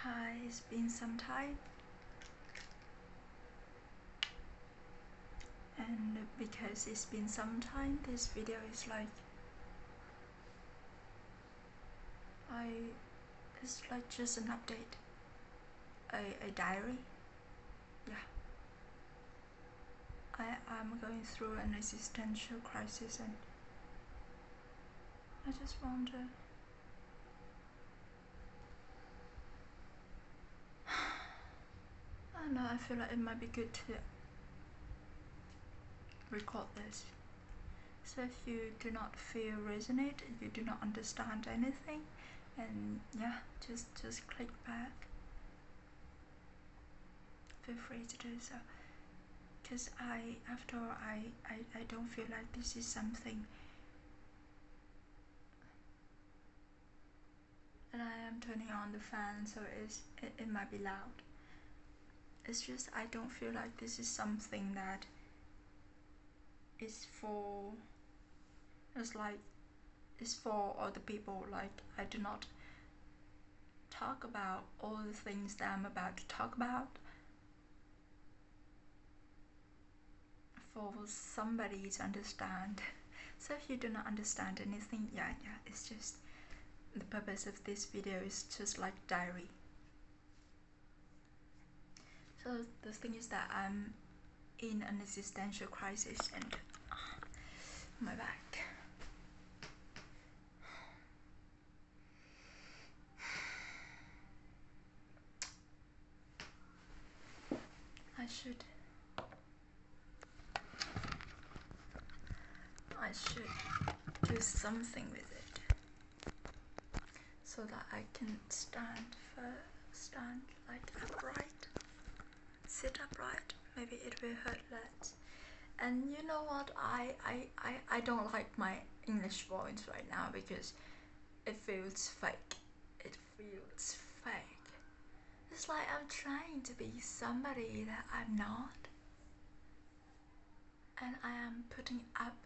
Hi, it's been some time, and because it's been some time, this video is like it's like just an update, a diary. Yeah, I am going through an existential crisis, and I just wonder. I don't know. I feel like it might be good to record this. So if you do not feel resonate, if you do not understand anything, and yeah, just click back. Feel free to do so. Because after all, I don't feel like this is something, and I am turning on the fan, so it might be loud. It's just I don't feel like this is something that is for, it's for other people. Like, I do not talk about all the things that I'm about to talk about for somebody to understand. So if you do not understand anything, yeah, it's just the purpose of this video is just like diary. So the thing is that I'm in an existential crisis, and my back. I should do something with it so that I can stand like upright, sit upright. Maybe it will hurt less. And you know what? I don't like my English voice right now because it feels fake. It feels fake. It's like I'm trying to be somebody that I'm not. And I am putting up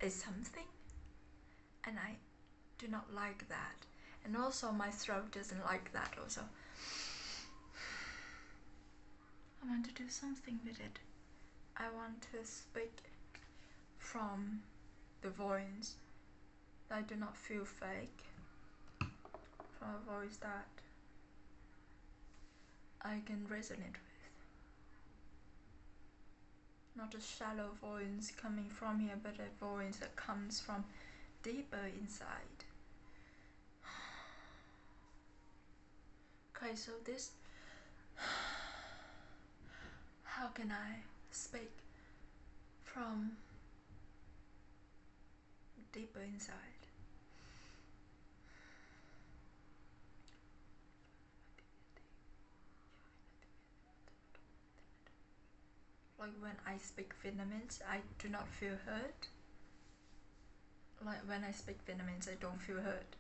a something, and I do not like that. And also my throat doesn't like that also. I want to do something with it. I want to speak from the voice that I do not feel fake, from a voice that I can resonate with. Not a shallow voice coming from here, but a voice that comes from deeper inside. Okay, so this, how can I speak from deeper inside? Like when I speak Vietnamese, I do not feel hurt. Like when I speak Vietnamese, I don't feel hurt.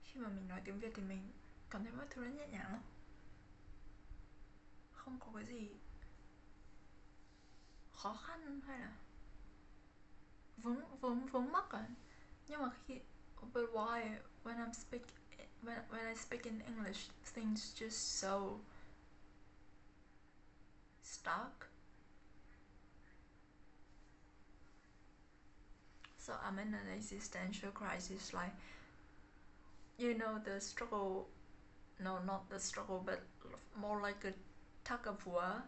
Khi mà mình nói tiếng Việt thì mình cảm thấy mọi thứ nó nhẹ nhàng lắm, không có cái gì khó khăn hay là vướng mắc cả. Nhưng mà khi but why when I speak in English, things just so stuck. So I'm in an existential crisis, like, you know, the struggle, no, not the struggle, but more like a tug of war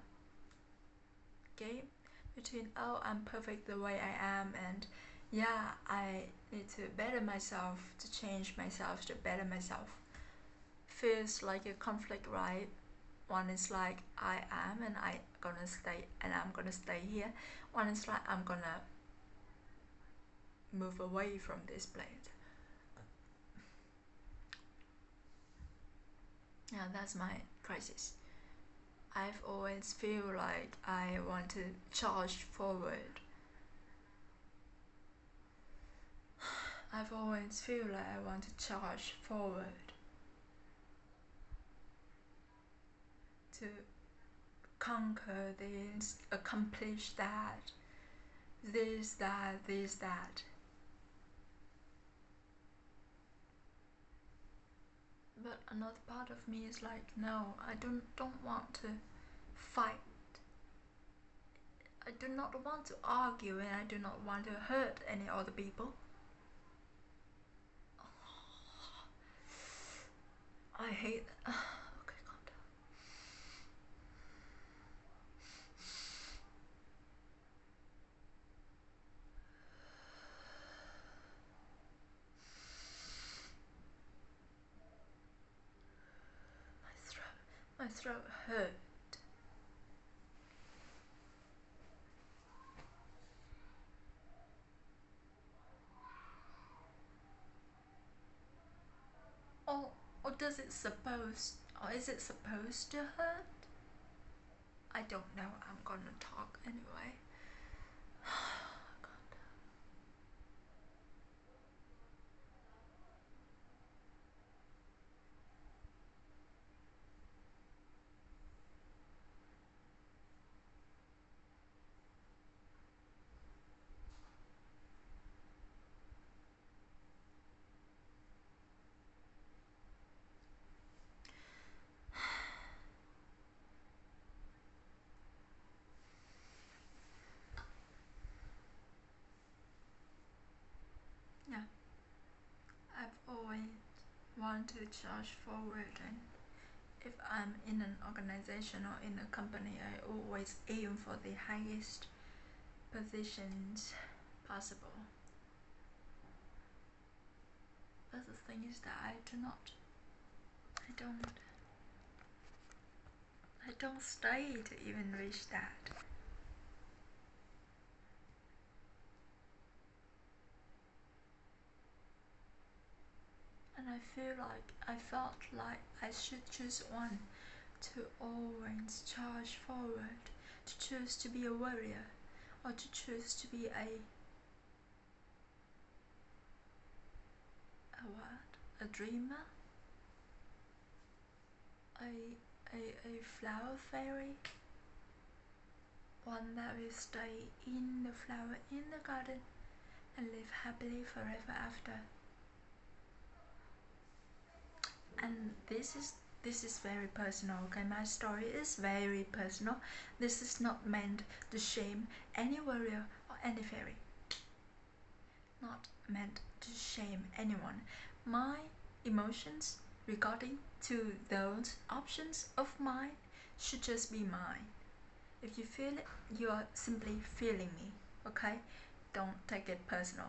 game between, oh, I'm perfect the way I am, and yeah, I need to better myself, to change myself, to better myself. Feels like a conflict, right? One is like, I am and I gonna stay, and I'm gonna stay here. One is like, I'm gonna move away from this place. Yeah, that's my crisis. I've always feel like I want to charge forward. I've always feel like I want to charge forward, to conquer this, accomplish that, this, that, this, that. But another part of me is like, no, I don't want to fight. I do not want to argue, and I do not want to hurt any other people. I hate. Okay, calm down. My throat hurt. Or does it suppose? Or is it supposed to hurt? I don't know. I'm gonna talk anyway. Yeah, I've always wanted to charge forward, and if I'm in an organization or in a company, I always aim for the highest positions possible. But the thing is that I don't stay to even reach that. And I felt like I should choose one, to always charge forward, to choose to be a warrior, or to choose to be a what? A dreamer? A flower fairy? One that will stay in the flower in the garden and live happily forever after. And this is very personal, okay? My story is very personal. This is not meant to shame any warrior or any fairy. Not meant to shame anyone. My emotions regarding to those options of mine should just be mine. If you feel it, you are simply feeling me, okay? Don't take it personal.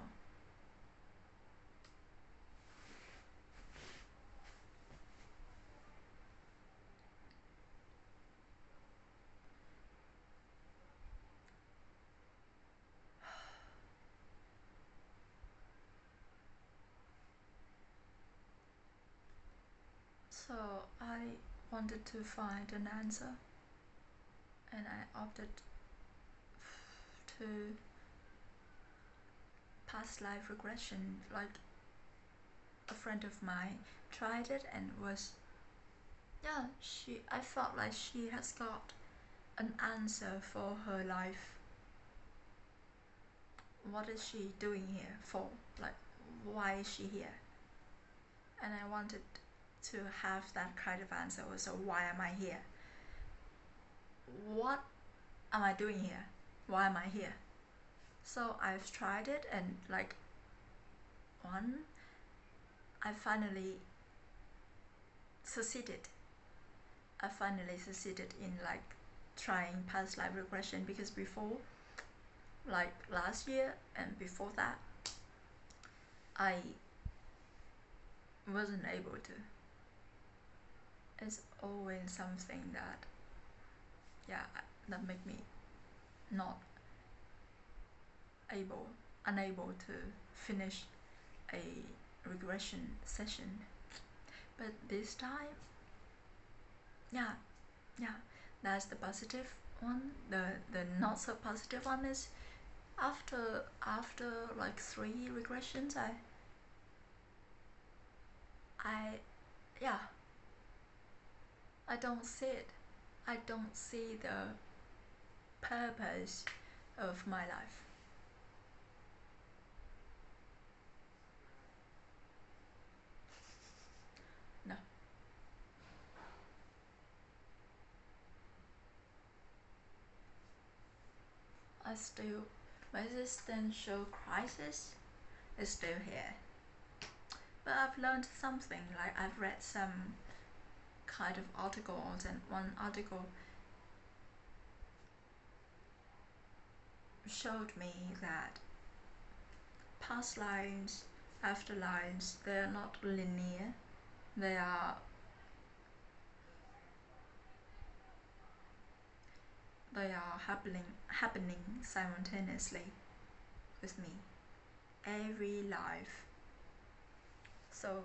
So I wanted to find an answer, and I opted to past life regression. Like, a friend of mine tried it and was, yeah, I felt like she has got an answer for her life. What is she doing here for? Like, why is she here? And I wanted to have that kind of answer. So why am I here? What am I doing here? Why am I here? So I've tried it, and like, I finally succeeded. I finally succeeded in like trying past life regression, because before, like last year and before that, I wasn't able to. It's always something that, yeah, that make me not unable to finish a regression session. But this time, yeah, that's the positive one. The not so positive one is, after like 3 regressions, I yeah, I don't see it. I don't see the purpose of my life. my existential crisis is still here. But I've learned something, like I've read some kind of articles, and one article showed me that past lives, afterlives, they're not linear. They are happening simultaneously with me. Every life. So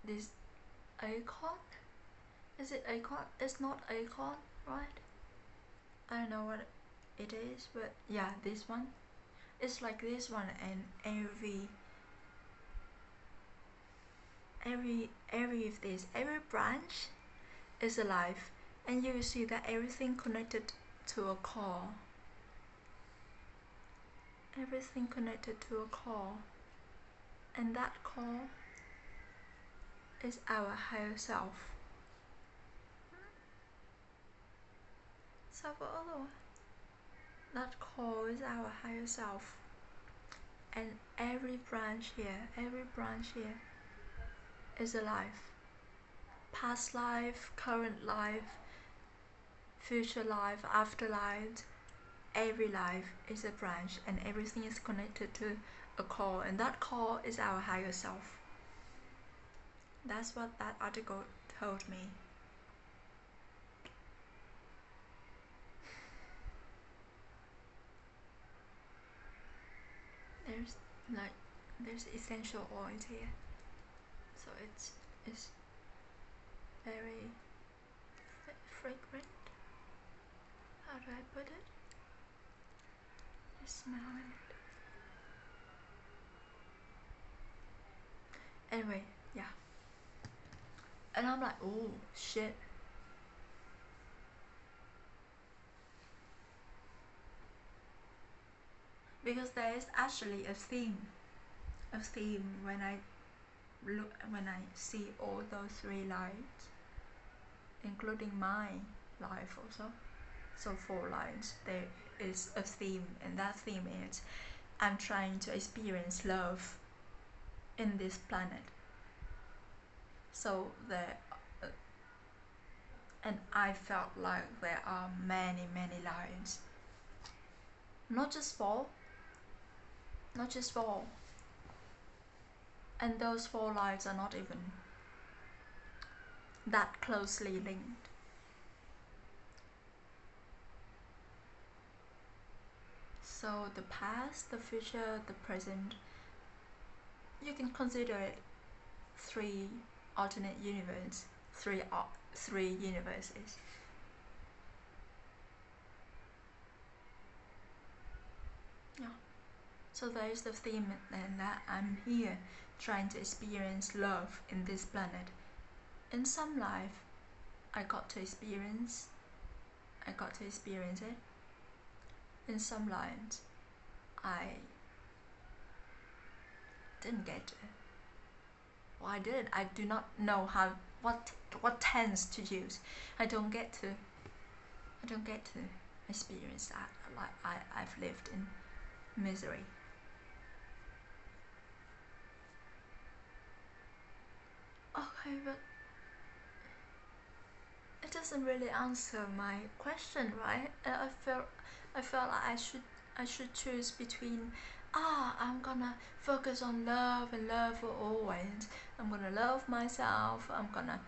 this acorn, is it acorn? It's not acorn, right? I don't know what it is, but yeah, this one. It's like this one, and every branch is alive, and you will see that everything connected to a core. Everything connected to a core, and that core is our higher self. That core is our higher self, and every branch here is alive. Past life, current life, future life, afterlife, every life is a branch, and everything is connected to a core, and that core is our higher self. That's what that article told me. There's essential oils here, so it's very fragrant. How do I put it? You smell it. Anyway, yeah. And I'm like, oh shit. Because there is actually a theme when I see all those three lights, including my life also. So 4 lines. There is a theme, and that theme is I'm trying to experience love in this planet. So and I felt like there are many lines. Not just 4. And those 4 lines are not even that closely linked. So the past, the future, the present, you can consider it 3 alternate universes, 3 universes. Yeah. So there is the theme, and that I'm here trying to experience love in this planet. In some life, I got to experience it. In some lives, I didn't get to. Well, I did. I do not know what tense to use. I don't get to experience that. Like I've lived in misery. Okay, but it doesn't really answer my question, right? I felt like I should choose between I'm gonna focus on love and love for always. I'm gonna love myself. I'm gonna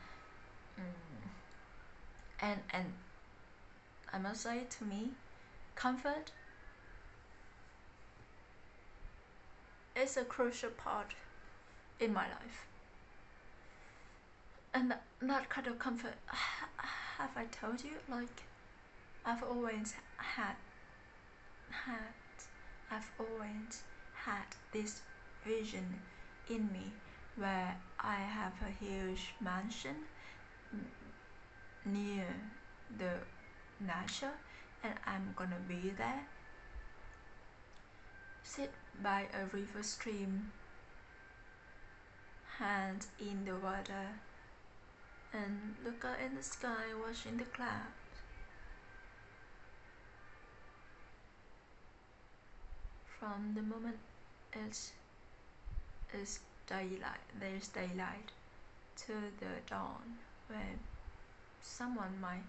and I must say, to me, comfort is a crucial part in my life. And that kind of comfort, have I told you? Like, I've always had this vision in me where I have a huge mansion near the nature, and I'm gonna be there sit by a river stream, hands in the water, and look out in the sky watching the clouds. From the moment it's daylight, there's daylight, to the dawn, when someone might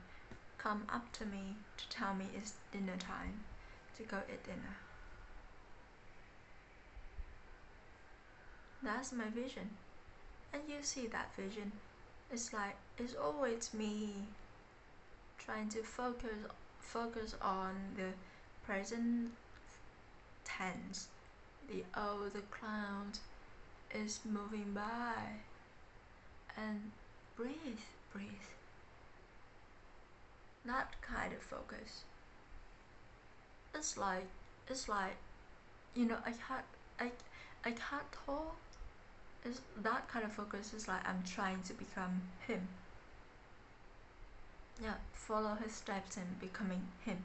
come up to me to tell me it's dinner time, to go eat dinner. That's my vision. And you see that vision, it's like it's always me trying to focus on the present tense. The cloud is moving by, and breathe. That kind of focus. It's like I can't talk. It's that kind of focus is like I'm trying to become him. Yeah, follow his steps and becoming him.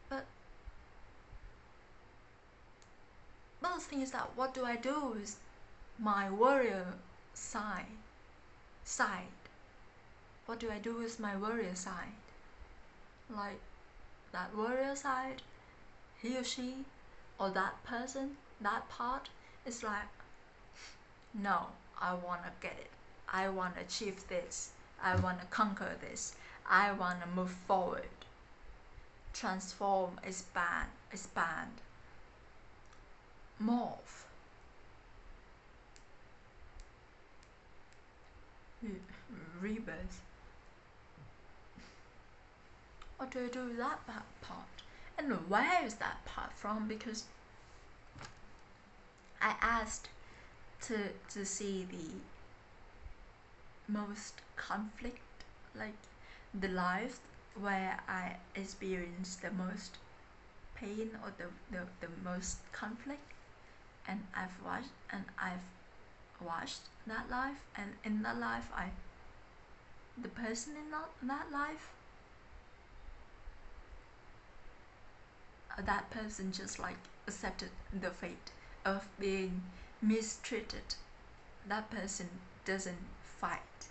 But the thing is that what do I do with my warrior side? What do I do with my warrior side? Like that warrior side, he or she, or that person, that part, is like, no, I wanna get it. I wanna achieve this. I wanna conquer this. I wanna move forward. Transform, expand, morph. Rebirth. What do I do with that part? And where is that part from? Because I asked to see the most conflict, like the life where I experienced the most pain or the most conflict, and I've watched that life, and in that life the person in that life, that person just like accepted the fate of being mistreated. That person doesn't fight.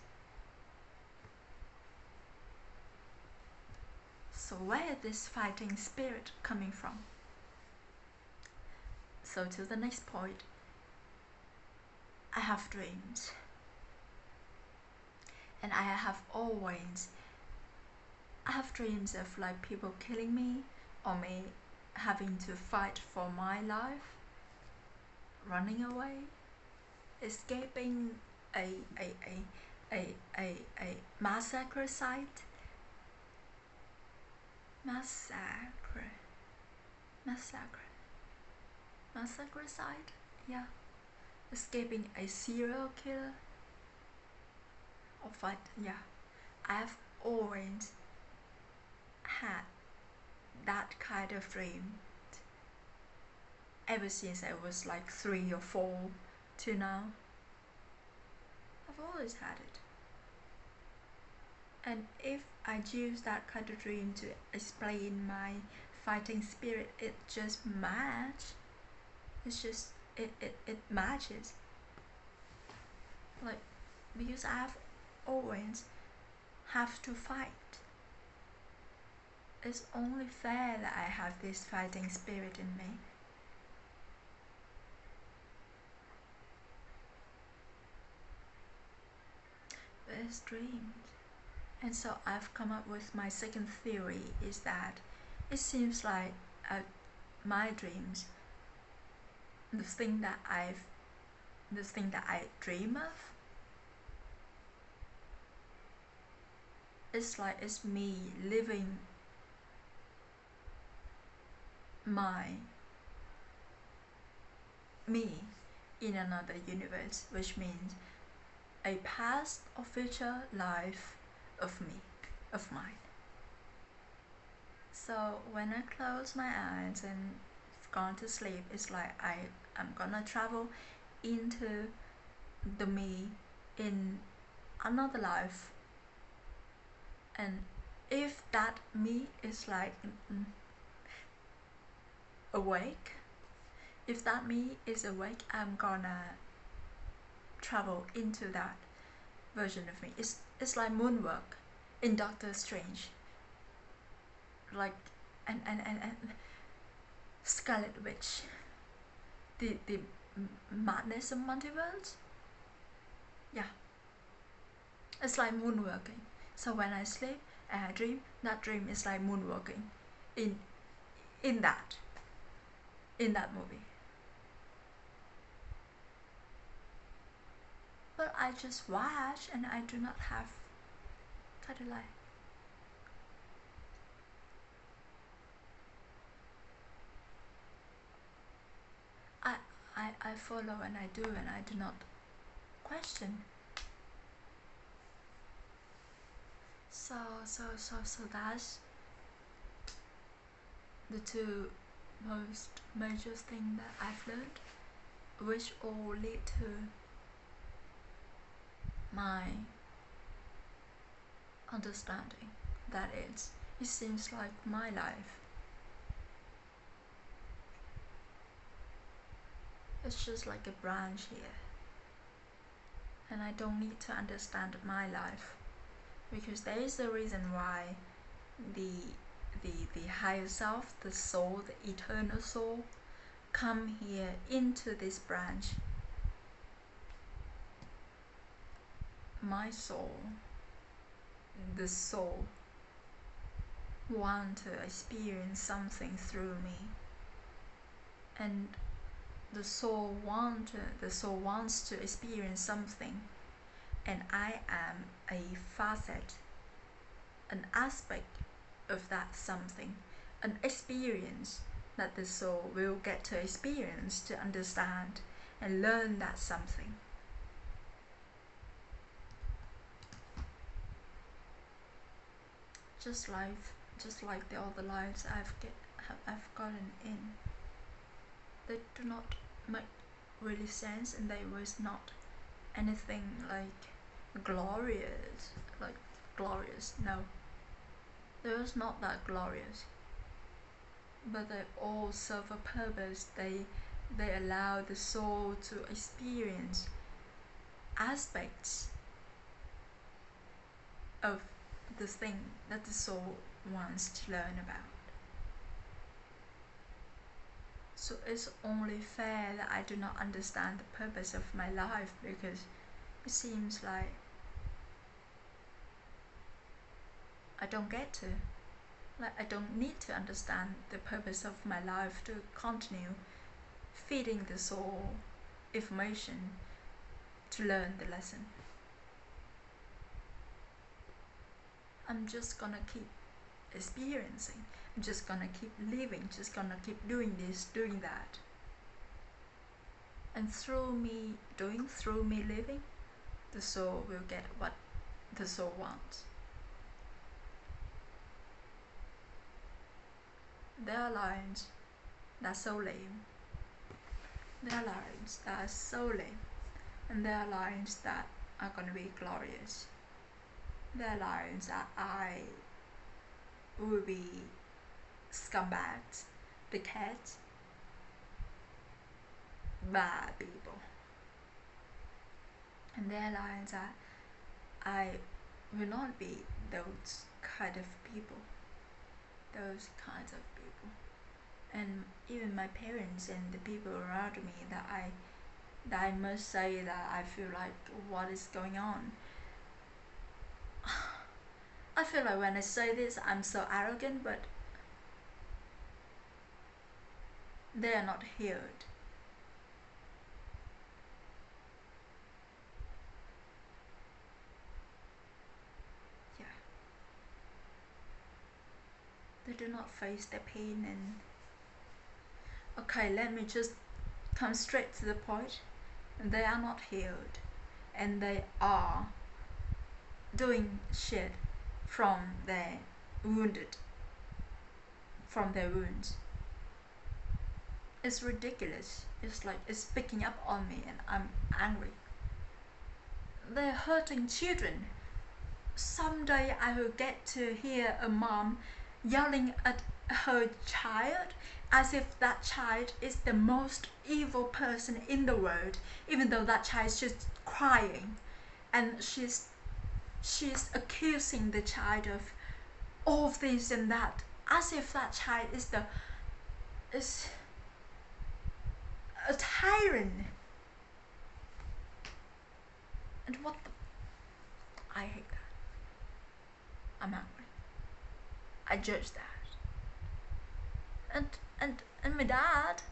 So where is this fighting spirit coming from? So to the next point, I have dreams. And I have dreams of like people killing me, or me having to fight for my life, running away, escaping a massacre site. Massacre site, yeah. Escaping a serial killer, or fight, yeah. I've always had that kind of dream ever since I was like 3 or 4 to now. I've always had it. And if I use that kind of dream to explain my fighting spirit, it just matches. It's just it matches. Like, because I've always have to fight. It's only fair that I have this fighting spirit in me. But it's dreams. And so I've come up with my second theory, is that it seems like my dreams, the thing that I dream of, it's like it's me living me in another universe, which means a past or future life of mine. So when I close my eyes and gone to sleep, it's like I'm gonna travel into the me in another life. And if that me is like awake. If that me is awake, I'm gonna travel into that version of me. It's like moonwork in Doctor Strange. Like and Scarlet Witch. The madness of multiverse. Yeah. It's like moonworking. So when I sleep and I dream, that dream is like moonworking in that movie. But I just watch and I do not have kind of like I follow and I do and I do not question. So that's the two most major things that I've learned, which all lead to my understanding that it seems like my life it's just like a branch here, and I don't need to understand my life, because there is a reason why the higher self, the soul, the eternal soul, come here into this branch. My soul, the soul, want to experience something through me, and the soul wants to experience something, and I am a facet, an aspect of that something, an experience that the soul will get to experience, to understand and learn that something. Just like the other lives I've gotten in, they do not make really sense, and they was not anything like glorious, no, they was not that glorious, but they all serve a purpose. They allow the soul to experience aspects of the thing that the soul wants to learn about. So it's only fair that I do not understand the purpose of my life, because it seems like I don't get to. Like I don't need to understand the purpose of my life to continue feeding the soul information to learn the lesson. I'm just gonna keep experiencing. I'm just gonna keep living, just gonna keep doing this, doing that. And through me living, the soul will get what the soul wants. There are lines that are so lame. There are lines that are so lame. And there are lines that are gonna be glorious. There are lines that I will be scumbags, dickheads, bad people. And there are lines that I will not be those kind of people. Those kinds of people. And even my parents and the people around me that I must say that I feel like, what is going on? I feel like when I say this, I'm so arrogant, but they are not healed. Yeah. They do not face their pain, and okay, let me just come straight to the point. They are not healed, and they are doing shit from their wounds. It's ridiculous. It's like it's picking up on me, and I'm angry. They're hurting children. Someday I will get to hear a mom yelling at her child as if that child is the most evil person in the world, even though that child is just crying, and she's accusing the child of all of this and that, as if that child is a tyrant. And what the, I hate that. I'm angry. I judge that. And my dad,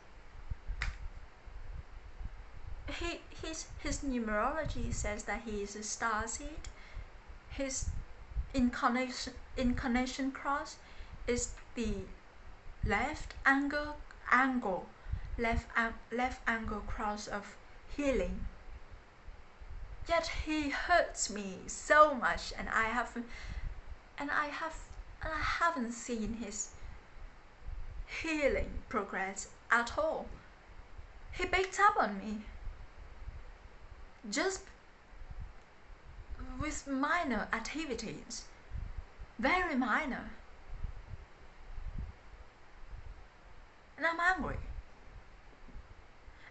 his numerology says that he is a star seed. His incarnation cross is the left angle cross of healing. Yet he hurts me so much, and I haven't seen his healing progress at all. He picked up on me just with minor activities, very minor, and I'm angry.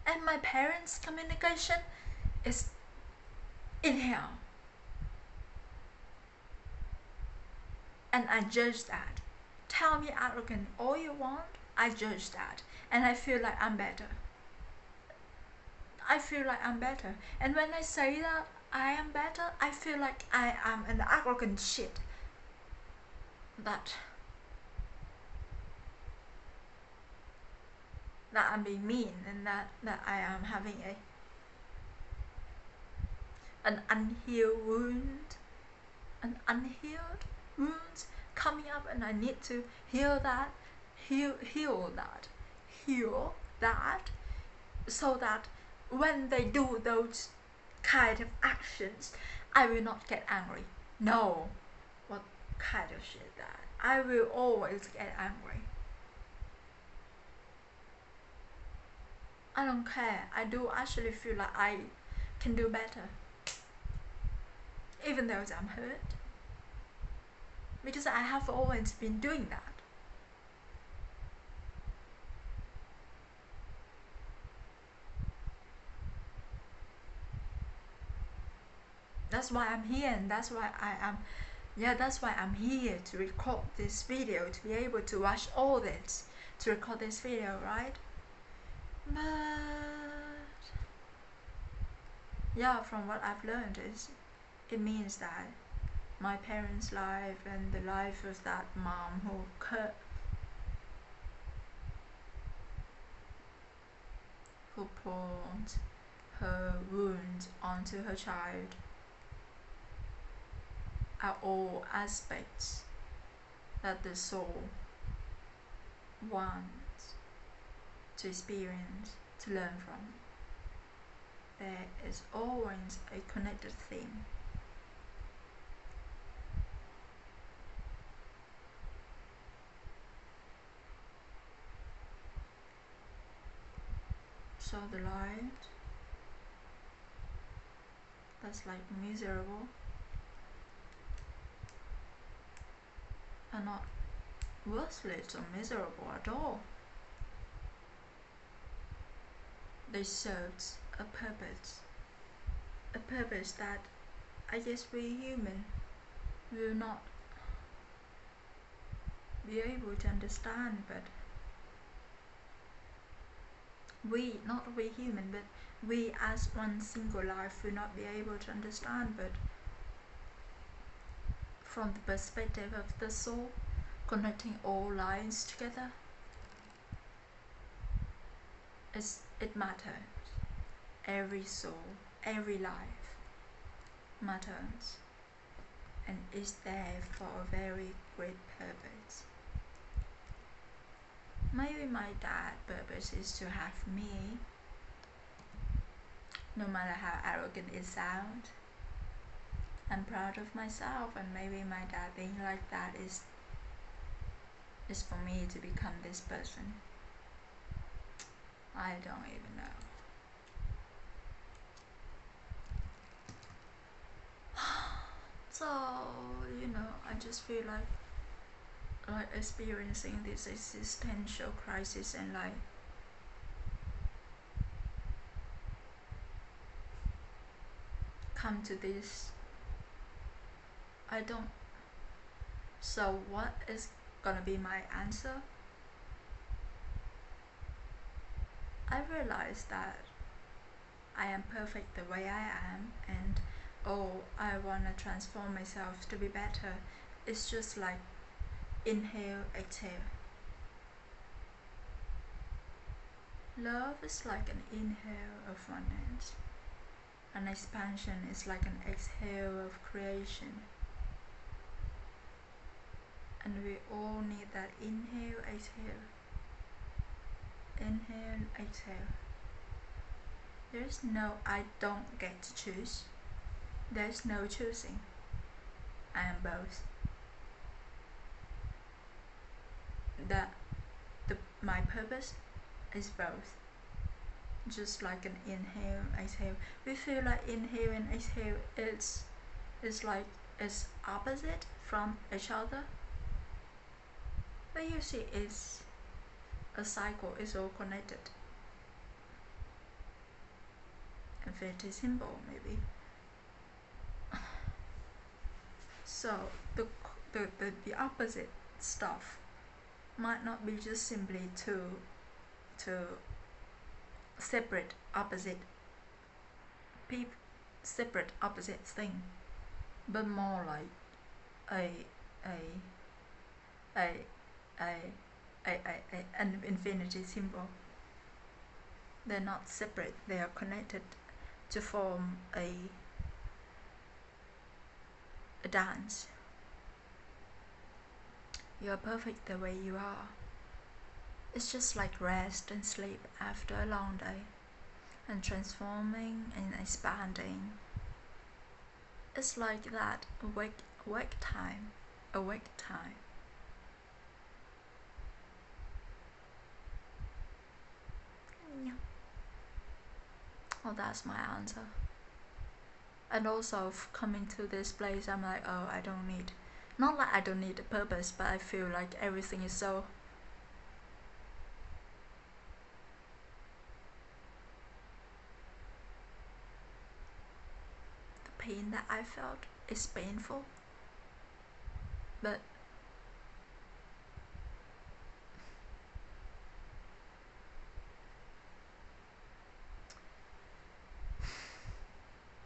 And my parents' communication is in hell, and I judge that. Tell me arrogant all you want, I judge that, and I feel like I'm better. And when I say that I am better, I feel like I am an arrogant shit. That I'm being mean, and that I am having an unhealed wound coming up, and I need to heal that, so that when they do those kind of actions, I will not get angry. No, what kind of shit that? I will always get angry. I don't care. I do actually feel like I can do better, even though I'm hurt, because I have always been doing that. That's why I'm here, and that's why that's why I'm here to record this video, to be able to watch all this, to record this video, right? But yeah, from what I've learned is, it means that my parents' life and the life of that mom who poured her wound onto her child are all aspects that the soul wants to experience, to learn from. There is always a connected theme. So the light that's like miserable are not worthless or miserable at all. They serve a purpose that I guess we human will not be able to understand, but not we human, but we as one single life will not be able to understand. But from the perspective of the soul, connecting all lines together, it matters. Every soul, every life matters, and is there for a very great purpose. Maybe my dad's purpose is to have me, no matter how arrogant it sounds. I'm proud of myself, and maybe my dad being like that is for me to become this person. I don't even know. So, I just feel like like experiencing this existential crisis and like come to this, I don't. So what is gonna be my answer? I realized that I am perfect the way I am, and oh, I wanna transform myself to be better. It's just like inhale, exhale. Love is like an inhale of oneness. An expansion is like an exhale of creation. And we all need that inhale, exhale. Inhale, exhale. There's no I don't get to choose. There's no choosing. I am both. My purpose is both. Just like an inhale, exhale. We feel like inhale and exhale it's like it's opposite from each other. But you see it's a cycle, it's all connected. Infinity symbol maybe. So the opposite stuff might not be just simply to separate opposite separate opposite thing, but more like a a an infinity symbol. They're not separate, they are connected to form a dance. You are perfect the way you are. It's just like rest and sleep after a long day, and transforming and expanding. It's like that awake time. Oh, that's my answer. And also coming to this place, I'm like, oh, I don't need, not like I don't need a purpose, but I feel like everything is so the pain that I felt is painful, but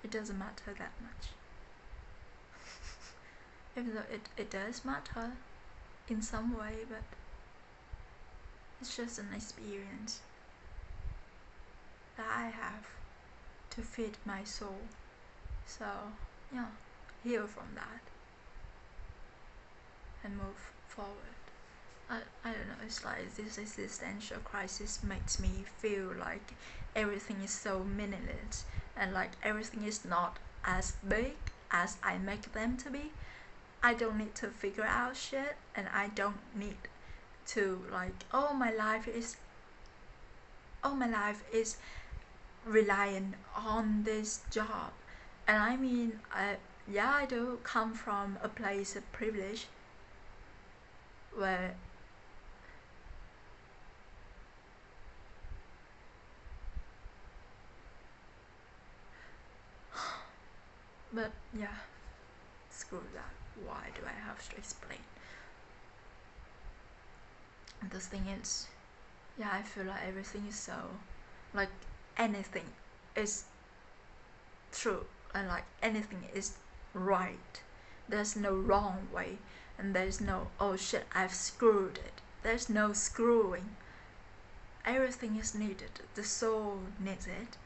it doesn't matter that much. Even though it does matter in some way, but it's just an experience that I have to feed my soul. So yeah, heal from that and move forward. I don't know, it's like this existential crisis makes me feel like everything is so meaningless, and like everything is not as big as I make them to be. I don't need to figure out shit, and I don't need to like, oh my life is reliant on this job. And I mean, yeah, I do come from a place of privilege where but yeah, screw that. Why do I have to explain? The thing is, yeah, I feel like everything is so, like anything is true, and like anything is right. There's no wrong way, and there's no, oh shit, I've screwed it. There's no screwing. Everything is needed. The soul needs it.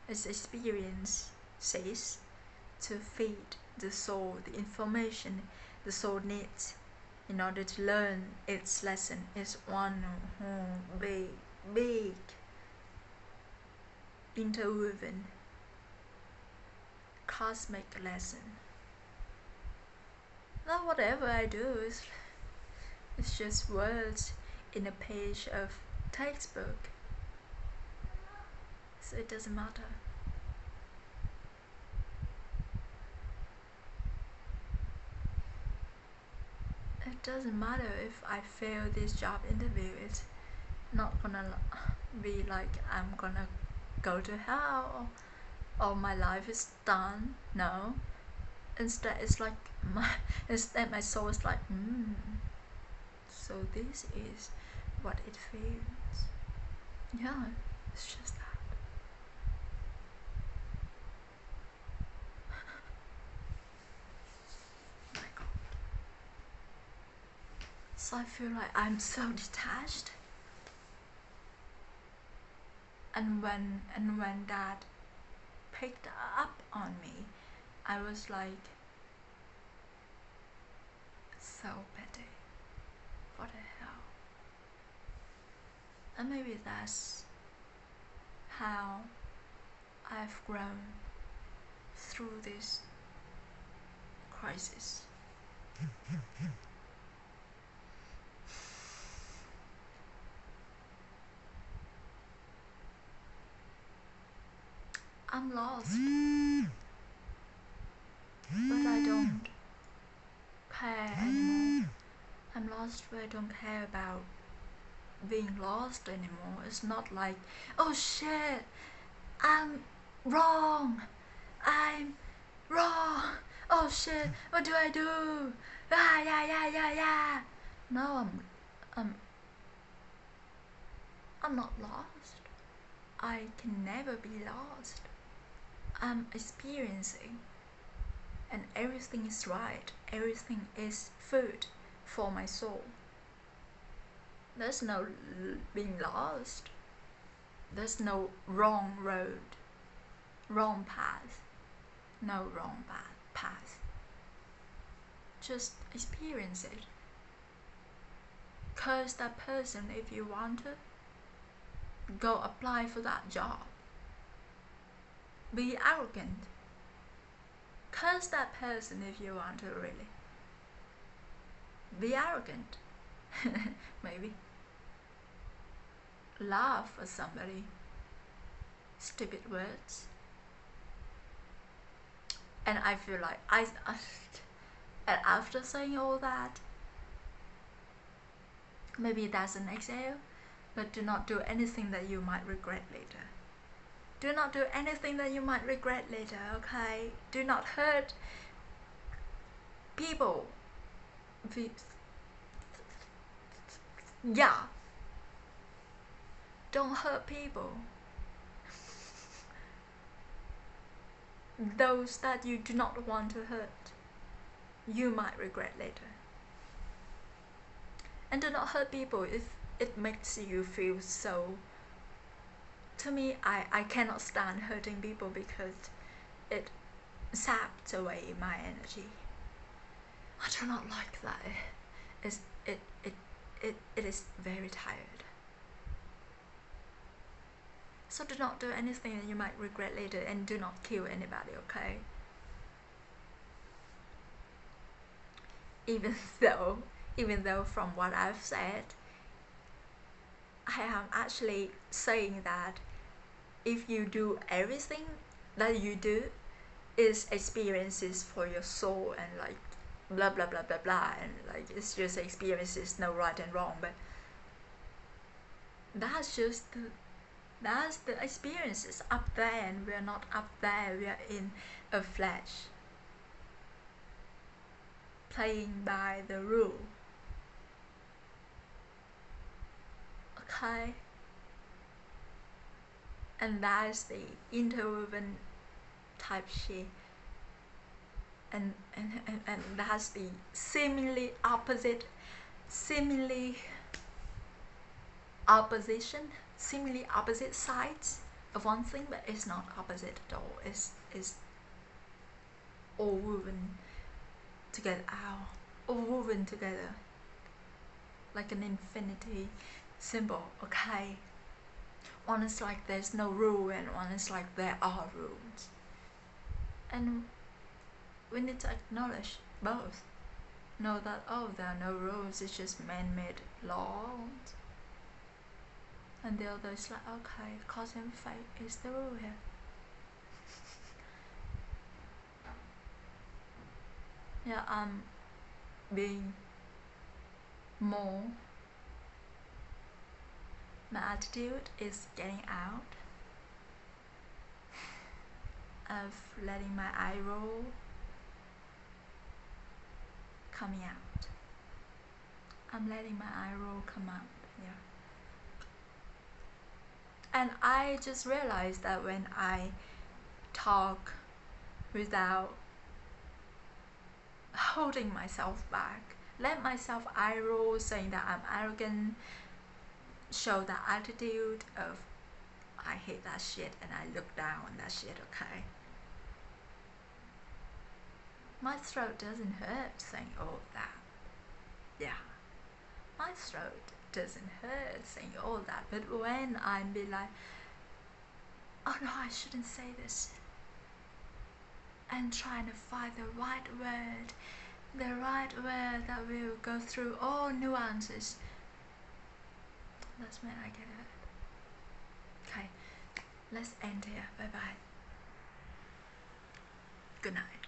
Its experience says to feed the soul the information the soul needs in order to learn its lesson. It's one big interwoven cosmic lesson. Now whatever I do is it's just words in a page of textbook, so it doesn't matter. It it doesn't matter if I fail this job interview. It's not gonna be like I'm gonna go to hell or my life is done. No. Instead it's like my soul is like, so this is what it feels. Yeah, it's just that. Oh my God. So I feel like I'm so detached. And when that picked up on me, I was like, so petty. What the hell? And maybe that's how I've grown through this crisis. I'm lost, but I don't care anymore. I'm lost, but I don't care about being lost anymore. It's not like, oh shit, I'm wrong, oh shit, what do I do? Yeah. No, I'm not lost. I can never be lost. I'm experiencing, and everything is right. Everything is food for my soul. There's no being lost. There's no wrong road, wrong path. No wrong path. Just experience it. Curse that person if you want to. Go apply for that job. Be arrogant. Curse that person if you want to, really. Be arrogant. Maybe. Laugh at somebody. Stupid words. And I feel like and after saying all that, maybe that's an exhale, but do not do anything that you might regret later. Do not do anything that you might regret later, okay? Do not hurt people. Yeah. Don't hurt people. Those that you do not want to hurt, you might regret later. And do not hurt people if it makes you feel so. To me, I cannot stand hurting people because it saps away my energy. I do not like that. It is very tired. So do not do anything that you might regret later, and do not kill anybody, okay? Even though from what I've said, I am actually saying that if you do everything that you do is experiences for your soul, and like blah blah blah blah blah, and like it's just experiences, no right and wrong, but that's the experiences up there, and we're not up there, we are in a flesh playing by the rule, okay? And that's the interwoven type shit, and that's the seemingly opposition, seemingly opposite sides of one thing, but it's not opposite at all. It's all woven together, all woven together like an infinity symbol, okay? One is like there's no rule, and one is like there are rules, and we need to acknowledge both. Know that, oh, there are no rules, it's just man-made laws. And the other is like, okay, cause and effect is the rule here. Yeah, I'm being more my attitude is getting out of letting my eye roll coming out. I'm letting my eye roll come out, yeah. And I just realized that when I talk without holding myself back, let myself eye roll saying that I'm arrogant, show that attitude of I hate that shit and I look down on that shit, okay? My throat doesn't hurt saying all that. Yeah. My throat doesn't hurt saying all that. But when I be like, oh no, I shouldn't say this, and trying to find the right word that will go through all nuances, that's when I get it. Okay, let's end here. Bye bye. Good night.